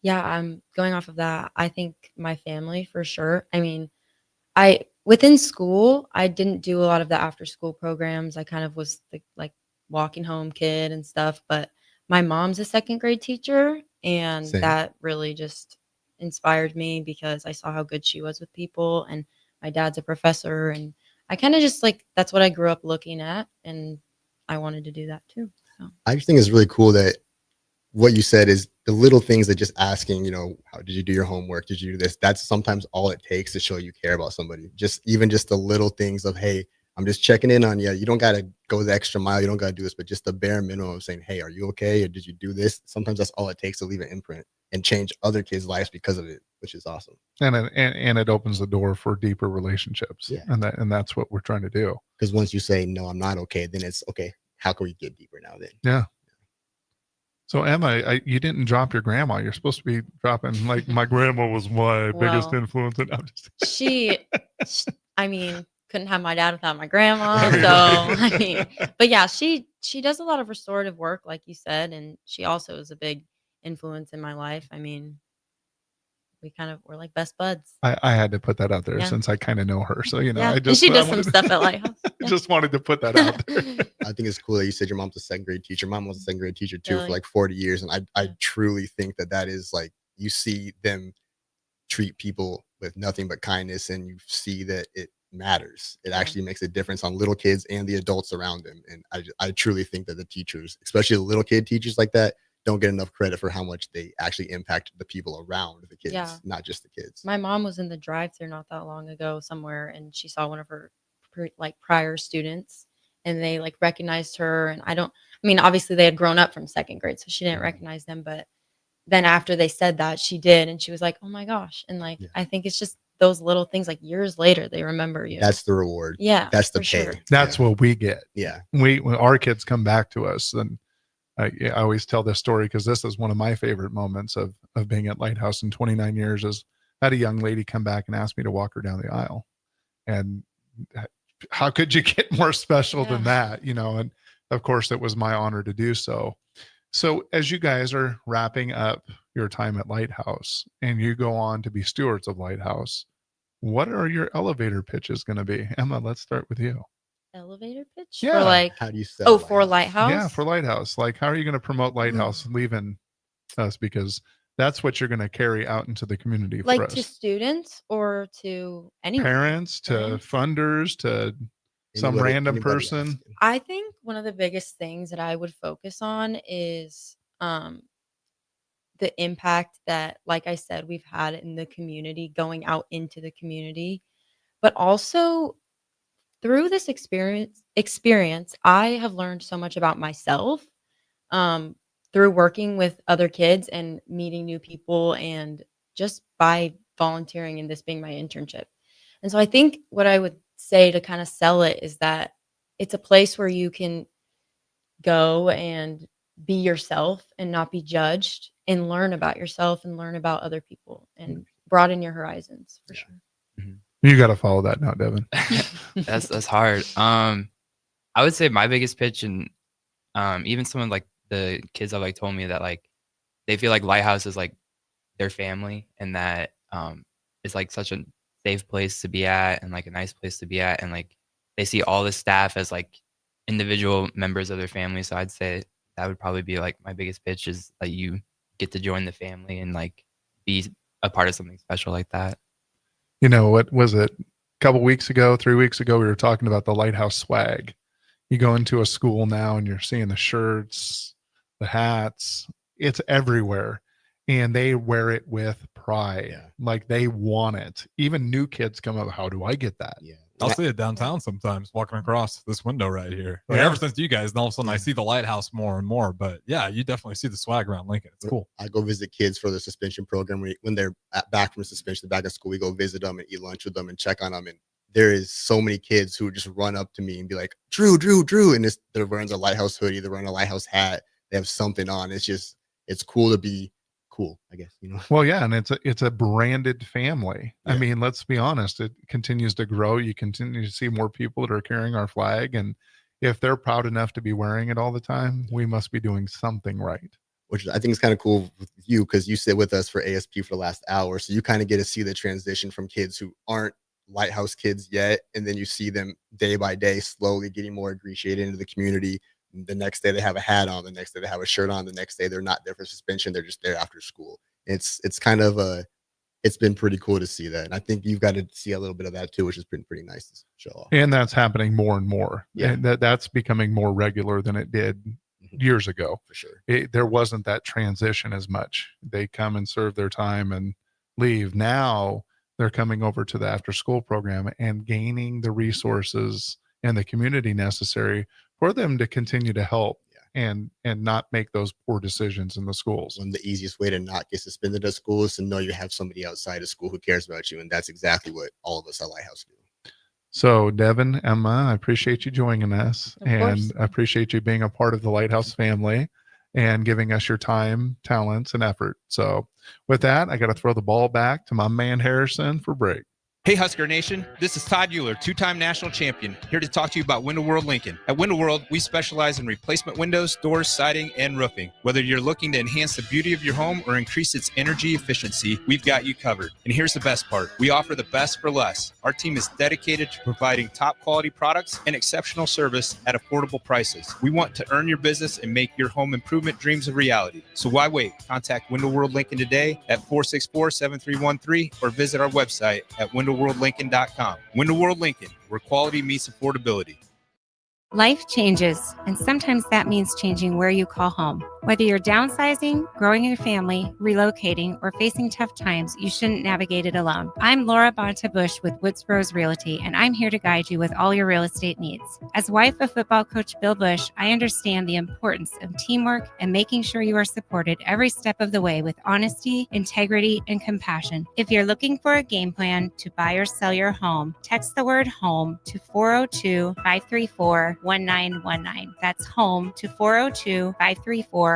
Yeah, I'm going off of that. I think my family for sure. I mean, within school, I didn't do a lot of the after school programs. I kind of was the like walking home kid and stuff, but my mom's a second grade teacher, and Same. that really just inspired me because I saw how good she was with people, and my dad's a professor, and I kind of just like that's what I grew up looking at, and I wanted to do that too. So I just think it's really cool that what you said is the little things that just asking, how did you do your homework? Did you do this? That's sometimes all it takes to show you care about somebody. Even just the little things of, "Hey, I'm just checking in on you. You don't got to go the extra mile. You don't got to do this," but just the bare minimum of saying, "Hey, are you okay? Or did you do this?" Sometimes that's all it takes to leave an imprint and change other kids' lives because of it, which is awesome. And it opens the door for deeper relationships. Yeah. And that's what we're trying to do. Because once you say, "No, I'm not okay," then it's okay. How can we get deeper now then? Yeah. So Emma, you didn't drop your grandma. You're supposed to be dropping like, "My grandma was my biggest Well, influence." And I'm just she, I mean, couldn't have my dad without my grandma. So I mean, but yeah, she does a lot of restorative work, like you said, and she also is a big influence in my life. I mean, we're like best buds. I had to put that out there Yeah. since I kind of know her. So, Yeah, I and just she does I some wanted- stuff at Lighthouse. I just wanted to put that out there. I think it's cool that you said your mom's a second grade teacher. Mom was a second grade teacher too for Really? like 40 years. And I truly think that is like, you see them treat people with nothing but kindness, and you see that it matters. It actually makes a difference on little kids and the adults around them. And I truly think that the teachers, especially the little kid teachers like that, don't get enough credit for how much they actually impact the people around the kids, Yeah. not just the kids. My mom was in the drive-thru not that long ago somewhere, and she saw one of her prior students, and they like recognized her. And I mean, obviously they had grown up from second grade, so she didn't recognize them. But then after they said that, she did, and she was like, "Oh my gosh!" And like, I think it's just those little things. Like years later, they remember you. That's the reward. Yeah, that's the for pay. sure. That's what we get. Yeah. When our kids come back to us, and I always tell this story because this is one of my favorite moments of being at Lighthouse in 29 years. Is I had a young lady come back and ask me to walk her down the aisle, and how could you get more special than that? And of course it was my honor to do so. So as you guys are wrapping up your time at Lighthouse and you go on to be stewards of Lighthouse, what are your elevator pitches going to be? Emma, let's start with you. elevator pitch Yeah. for like How do you sell for Lighthouse? Yeah, for Lighthouse. Like, how are you going to promote Lighthouse leaving us? Because that's what you're going to carry out into the community for like us. to students or to anyone? Parents, to Parents? funders, to some random person. I think one of the biggest things that I would focus on is the impact that, like I said, we've had in the community, going out into the community, but also through this experience, I have learned so much about myself through working with other kids and meeting new people, and just by volunteering and this being my internship. And so I think what I would say to kind of sell it is that it's a place where you can go and be yourself and not be judged, and learn about yourself and learn about other people and broaden your horizons for sure. You got to follow that now, Devin. That's hard. I would say my biggest pitch, and even someone like the kids have like told me that like they feel like Lighthouse is like their family, and that it's like such a safe place to be at, and like a nice place to be at, and like they see all the staff as like individual members of their family. So I'd say that would probably be like my biggest pitch, is that you get to join the family and like be a part of something special like that. You know, what was it? A couple weeks ago, 3 weeks ago, we were talking about the Lighthouse swag. You go into a school now and you're seeing the shirts, the hats, it's everywhere. And they wear it with pride. Yeah. Like they want it. Even new kids come up, how do I get that? Yeah. I'll see it downtown sometimes walking across this window right here. Like Yeah. ever since you guys, and all of a sudden I see the Lighthouse more and more. But yeah, you definitely see the swag around Lincoln. It's cool. I go visit kids for the suspension program. When they're back from suspension, back in school, we go visit them and eat lunch with them and check on them. And there is so many kids who just run up to me and be like, Drew. And they're wearing the Lighthouse hoodie. They're wearing a Lighthouse hat. They have something on. It's cool to be cool, I guess, you know. Well, yeah, and it's a branded family. Yeah. I mean, let's be honest, it continues to grow. You continue to see more people that are carrying our flag, and if they're proud enough to be wearing it all the time, we must be doing something right. Which I think is kind of cool with you, because you sit with us for ASP for the last hour, so you kind of get to see the transition from kids who aren't Lighthouse kids yet, and then you see them day by day slowly getting more ingratiated into the community. The next day they have a hat on, the next day they have a shirt on, the next day they're not there for suspension, they're just there after school. It's kind of it's been pretty cool to see that, and I think you've got to see a little bit of that too, which has been pretty nice to show off. And that's happening more and more. Yeah. And that's becoming more regular than it did years ago. For sure. There wasn't that transition as much. They come and serve their time and leave. Now they're coming over to the after school program and gaining the resources and the community necessary for them to continue to help and not make those poor decisions in the schools. One of the easiest way to not get suspended at school is to know you have somebody outside of school who cares about you, and that's exactly what all of us at Lighthouse do. So Devin, Emma, I appreciate you joining us, Of and course. I appreciate you being a part of the Lighthouse family and giving us your time, talents, and effort. So with that, I got to throw the ball back to my man Harrison for break. Hey, Husker Nation. This is Todd Euler, two-time national champion, here to talk to you about Window World Lincoln. At Window World, we specialize in replacement windows, doors, siding, and roofing. Whether you're looking to enhance the beauty of your home or increase its energy efficiency, we've got you covered. And here's the best part. We offer the best for less. Our team is dedicated to providing top-quality products and exceptional service at affordable prices. We want to earn your business and make your home improvement dreams a reality. So why wait? Contact Window World Lincoln today at 464-7313 or visit our website at windowworldlincoln.com. Window World Lincoln, where quality meets affordability. Life changes, and sometimes that means changing where you call home. Whether you're downsizing, growing your family, relocating, or facing tough times, you shouldn't navigate it alone. I'm Laura Bonta-Bush with Woods Rose Realty, and I'm here to guide you with all your real estate needs. As wife of football coach Bill Bush, I understand the importance of teamwork and making sure you are supported every step of the way with honesty, integrity, and compassion. If you're looking for a game plan to buy or sell your home, text the word HOME to 402-534-1919. That's HOME to 402-534-1919.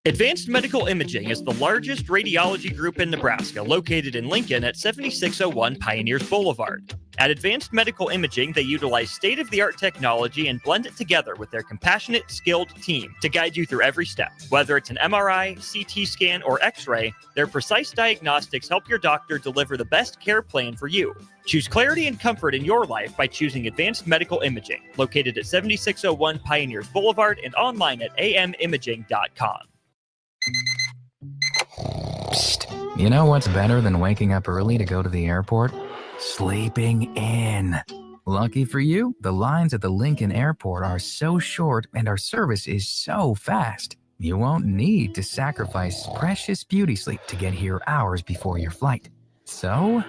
Advanced Medical Imaging is the largest radiology group in Nebraska, located in Lincoln at 7601 Pioneers Boulevard. At Advanced Medical Imaging, they utilize state-of-the-art technology and blend it together with their compassionate, skilled team to guide you through every step. Whether it's an MRI, CT scan, or X-ray, their precise diagnostics help your doctor deliver the best care plan for you. Choose clarity and comfort in your life by choosing Advanced Medical Imaging, located at 7601 Pioneers Boulevard and online at amimaging.com. Psst. You know what's better than waking up early to go to the airport? Sleeping in. Lucky for you, the lines at the Lincoln Airport are so short and our service is so fast. You won't need to sacrifice precious beauty sleep to get here hours before your flight. So,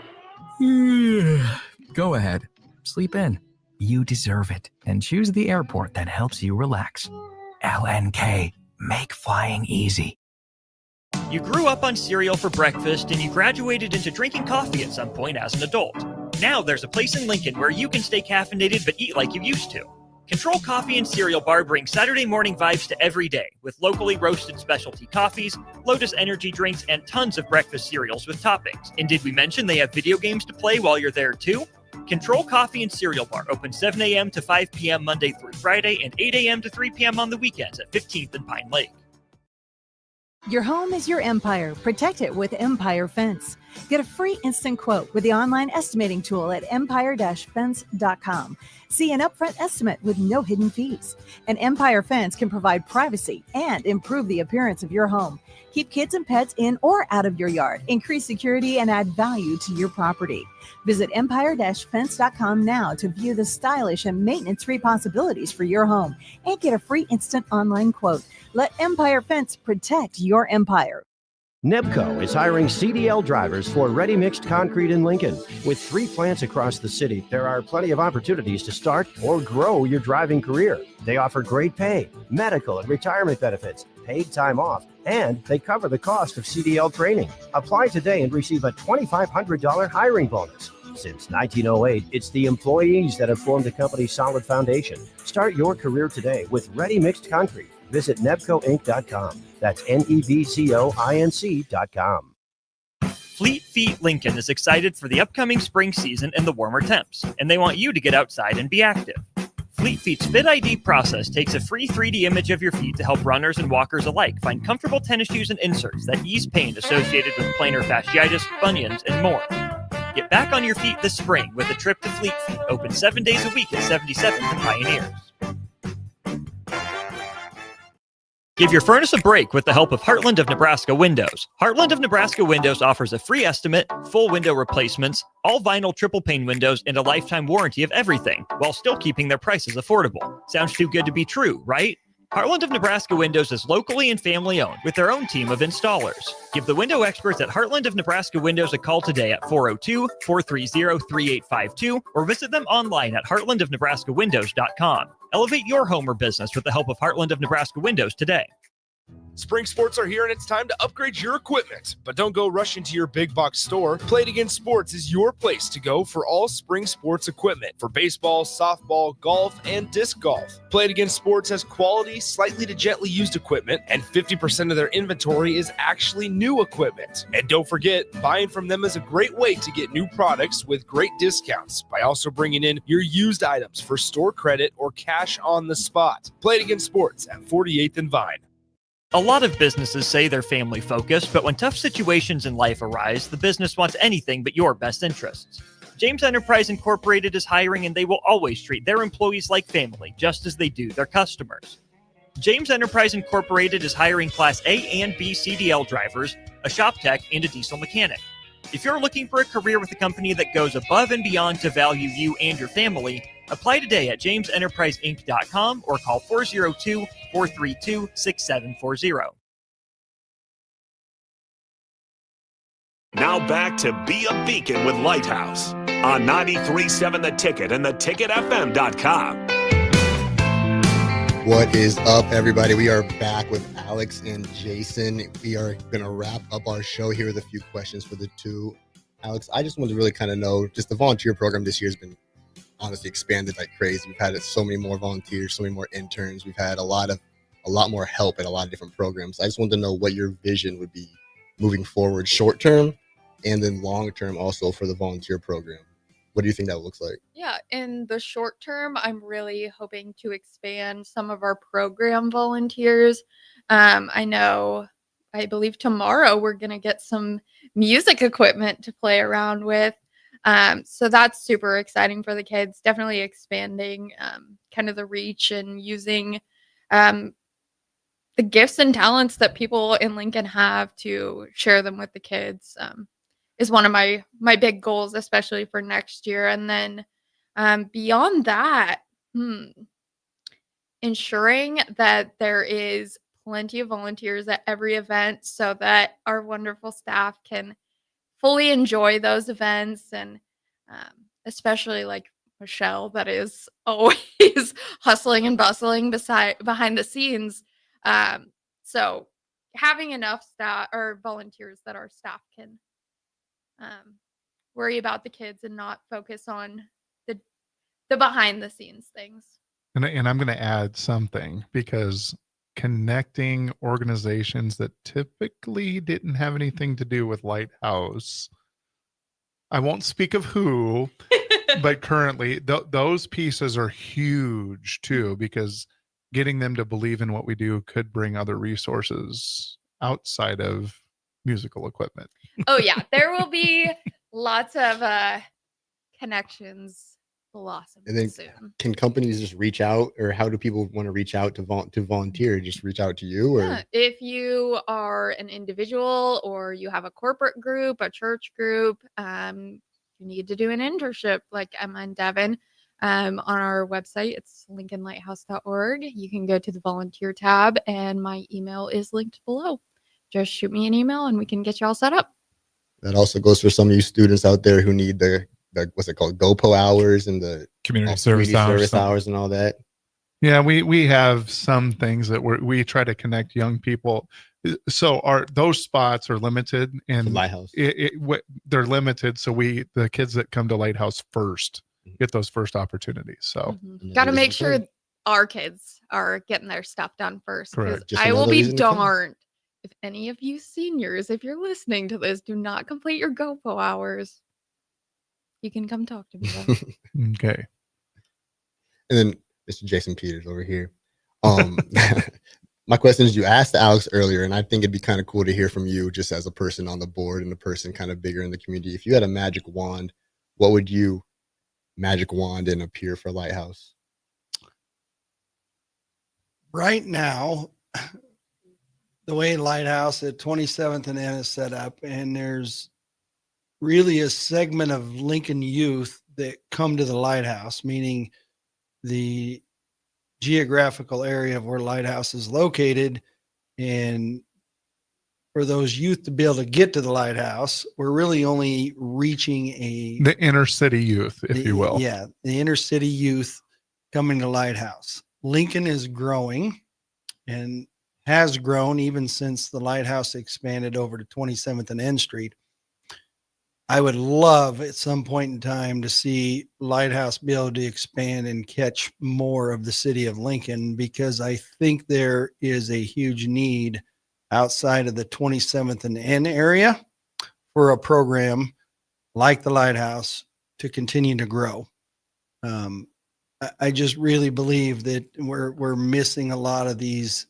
go ahead, sleep in. You deserve it, and choose the airport that helps you relax. LNK, make flying easy. You grew up on cereal for breakfast and you graduated into drinking coffee at some point as an adult. Now there's a place in Lincoln where you can stay caffeinated but eat like you used to. Control Coffee and Cereal Bar brings Saturday morning vibes to every day with locally roasted specialty coffees, Lotus energy drinks, and tons of breakfast cereals with toppings. And did we mention they have video games to play while you're there too? Control Coffee and Cereal Bar open 7 a.m. to 5 p.m. Monday through Friday and 8 a.m. to 3 p.m. on the weekends at 15th and Pine Lake. Your home is your empire. Protect it with Empire Fence. Get a free instant quote with the online estimating tool at empire-fence.com. See an upfront estimate with no hidden fees. An Empire Fence can provide privacy and improve the appearance of your home. Keep kids and pets in or out of your yard. Increase security and add value to your property. Visit empire-fence.com now to view the stylish and maintenance-free possibilities for your home and get a free instant online quote. Let Empire Fence protect your empire. Nebco is hiring CDL drivers for ready-mixed concrete in Lincoln. With 3 plants across the city, there are plenty of opportunities to start or grow your driving career. They offer great pay, medical and retirement benefits, paid time off, and they cover the cost of CDL training. Apply today and receive a $2,500 hiring bonus. Since 1908, it's the employees that have formed the company's solid foundation. Start your career today with ready-mixed concrete. Visit nebcoinc.com. That's nebcoinc.com. Fleet Feet Lincoln is excited for the upcoming spring season and the warmer temps, and they want you to get outside and be active. Fleet Feet's Fit ID process takes a free 3D image of your feet to help runners and walkers alike find comfortable tennis shoes and inserts that ease pain associated with plantar fasciitis, bunions, and more. Get back on your feet this spring with a trip to Fleet Feet, open 7 days a week at 77th and Pioneers. Give your furnace a break with the help of Heartland of Nebraska Windows. Heartland of Nebraska Windows offers a free estimate, full window replacements, all vinyl triple pane windows, and a lifetime warranty of everything, while still keeping their prices affordable. Sounds too good to be true, right? Heartland of Nebraska Windows is locally and family owned with their own team of installers. Give the window experts at Heartland of Nebraska Windows a call today at 402-430-3852 or visit them online at heartlandofnebraskawindows.com. Elevate your home or business with the help of Heartland of Nebraska Windows today. Spring sports are here and it's time to upgrade your equipment. But don't go rushing to your big box store. Play It Again Sports is your place to go for all spring sports equipment for baseball, softball, golf, and disc golf. Play It Again Sports has quality, slightly to gently used equipment, and 50% of their inventory is actually new equipment. And don't forget, buying from them is a great way to get new products with great discounts by also bringing in your used items for store credit or cash on the spot. Play It Again Sports at 48th and Vine. A lot of businesses say they're family focused, but when tough situations in life arise, the business wants anything but your best interests. James Enterprise Incorporated is hiring, and they will always treat their employees like family, just as they do their customers. James Enterprise Incorporated is hiring Class A and B CDL drivers, a shop tech, and a diesel mechanic. If you're looking for a career with a company that goes above and beyond to value you and your family, apply today at jamesenterpriseinc.com or call 402-432-6740. Now back to Be a Beacon with Lighthouse on 93.7 The Ticket and theticketfm.com. What is up, everybody? We are back with Alex and Jason. We are going to wrap up our show here with a few questions for the two. Alex, I just want to really kind of know, just the volunteer program this year has been honestly expanded like crazy. We've had so many more volunteers, so many more interns. We've had a lot more help at a lot of different programs. I just wanted to know what your vision would be moving forward, short term and then long term also for the volunteer program. What do you think that looks like? Yeah, in the short term, I'm really hoping to expand some of our program volunteers. I believe tomorrow we're going to get some music equipment to play around with. So that's super exciting for the kids. Definitely expanding kind of the reach and using um, the gifts and talents that people in Lincoln have to share them with the kids. Is one of my big goals, especially for next year. And then beyond that, ensuring that there is plenty of volunteers at every event so that our wonderful staff can fully enjoy those events, and especially like Michelle, that is always hustling and bustling behind the scenes. So having enough staff or volunteers that our staff can worry about the kids and not focus on the behind the scenes things. And I'm going to add something, because connecting organizations that typically didn't have anything to do with Lighthouse, I won't speak of who, but currently those pieces are huge too, because getting them to believe in what we do could bring other resources outside of musical equipment. Oh yeah, there will be lots of connections blossom And then soon. can companies just reach out, or how do people want to reach out to volunteer? Just reach out to you, or Yeah, if you are an individual or you have a corporate group, a church group, you need to do an internship like Emma and Devin. On our website, it's lincolnlighthouse.org. You can go to the volunteer tab, and my email is linked below. Just shoot me an email and we can get you all set up. that also goes for some of you students out there who need the what's it called, GoPo hours and the Community service hours and all that. Yeah, we have some things that we try to connect young people. So those spots are limited, and Lighthouse. They're limited. So the kids that come to Lighthouse first get those first opportunities. So Got to make sure our kids are getting their stuff done first. 'Cause Correct. Just I will another be reason to come. darned if any of you seniors, if you're listening to this, do not complete your GoPo hours. You can come talk to me then. okay. And then Mr. Jason Peters over here. My question is, you asked Alex earlier, and I think it'd be kind of cool to hear from you, just as a person on the board and a person kind of bigger in the community. If you had a magic wand, what would you magic wand and appear for Lighthouse? Right now, the way Lighthouse at 27th and N is set up, and there's really a segment of Lincoln youth that come to the Lighthouse, meaning the geographical area of where Lighthouse is located. And for those youth to be able to get to the Lighthouse, we're really only reaching The inner city youth, if you will. Yeah, the inner city youth coming to Lighthouse. Lincoln is growing and has grown even since the Lighthouse expanded over to 27th and N Street. I would love at some point in time to see Lighthouse be able to expand and catch more of the city of Lincoln, because I think there is a huge need outside of the 27th and N area for a program like the Lighthouse to continue to grow. I just really believe that we're missing a lot of these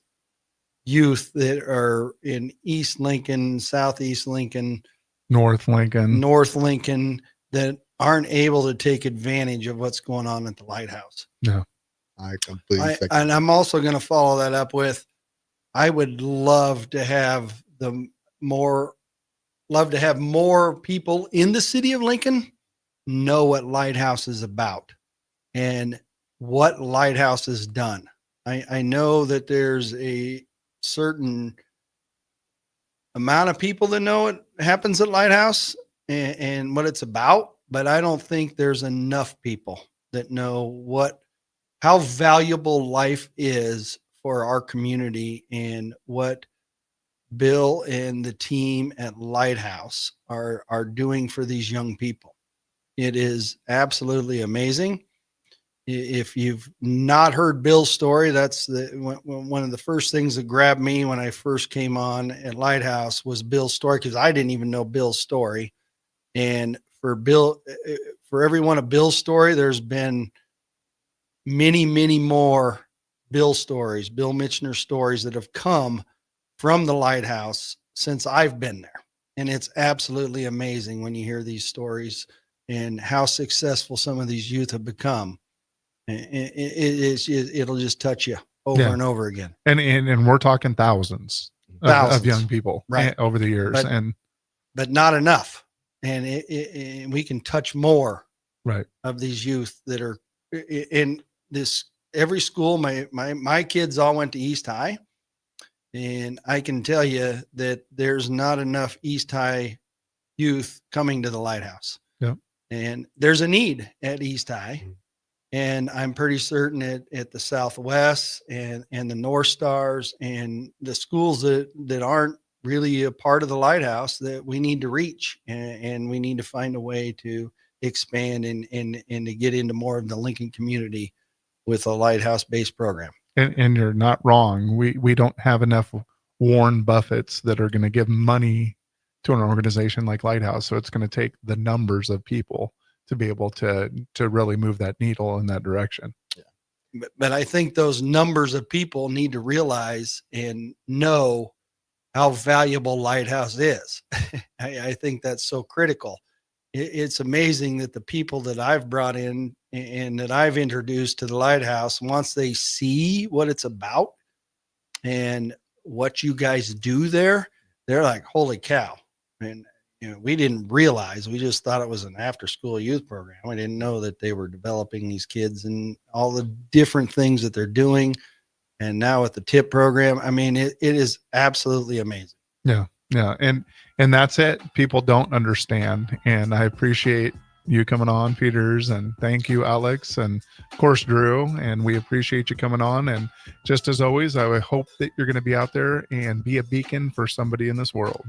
youth that are in East Lincoln, Southeast Lincoln, North Lincoln, that aren't able to take advantage of what's going on at the Lighthouse. Yeah. I completely and I'm also going to follow that up with, I would love to have more people in the city of Lincoln know what Lighthouse is about and what Lighthouse has done. I know that there's a certain amount of people that know what happens at Lighthouse and what it's about, but I don't think there's enough people that know how valuable life is for our community and what Bill and the team at Lighthouse are doing for these young people. It is absolutely amazing. If you've not heard Bill's story, that's one of the first things that grabbed me when I first came on at Lighthouse was Bill's story, because I didn't even know Bill's story. And for Bill, for everyone a Bill story, there's been many, many more Bill stories, Bill Mitchner stories that have come from the Lighthouse since I've been there. And it's absolutely amazing when you hear these stories and how successful some of these youth have become. It'll just touch you over and over again. And we're talking thousands of young people right over the years, but not enough. And we can touch more right of these youth that are in this. Every school, my kids all went to East High, and I can tell you that there's not enough East High youth coming to the Lighthouse. Yeah. And there's a need at East High. And I'm pretty certain at the Southwest and the North Stars and the schools that aren't really a part of the Lighthouse that we need to reach, and we need to find a way to expand and to get into more of the Lincoln community with a Lighthouse-based program. And you're not wrong. We don't have enough Warren Buffetts that are going to give money to an organization like Lighthouse. So it's going to take the numbers of people to be able to really move that needle in that direction. Yeah. But I think those numbers of people need to realize and know how valuable Lighthouse is. I think that's so critical. It's amazing that the people that I've brought in and that I've introduced to the Lighthouse, once they see what it's about and what you guys do there, they're like, holy cow. And we didn't realize, we just thought it was an after school youth program. We didn't know that they were developing these kids and all the different things that they're doing. And now with the TIP program, I mean, it is absolutely amazing. Yeah. Yeah. And that's it. People don't understand. And I appreciate you coming on, Peters, and thank you, Alex, and of course, Drew. And we appreciate you coming on. And just as always, I hope that you're going to be out there and be a beacon for somebody in this world.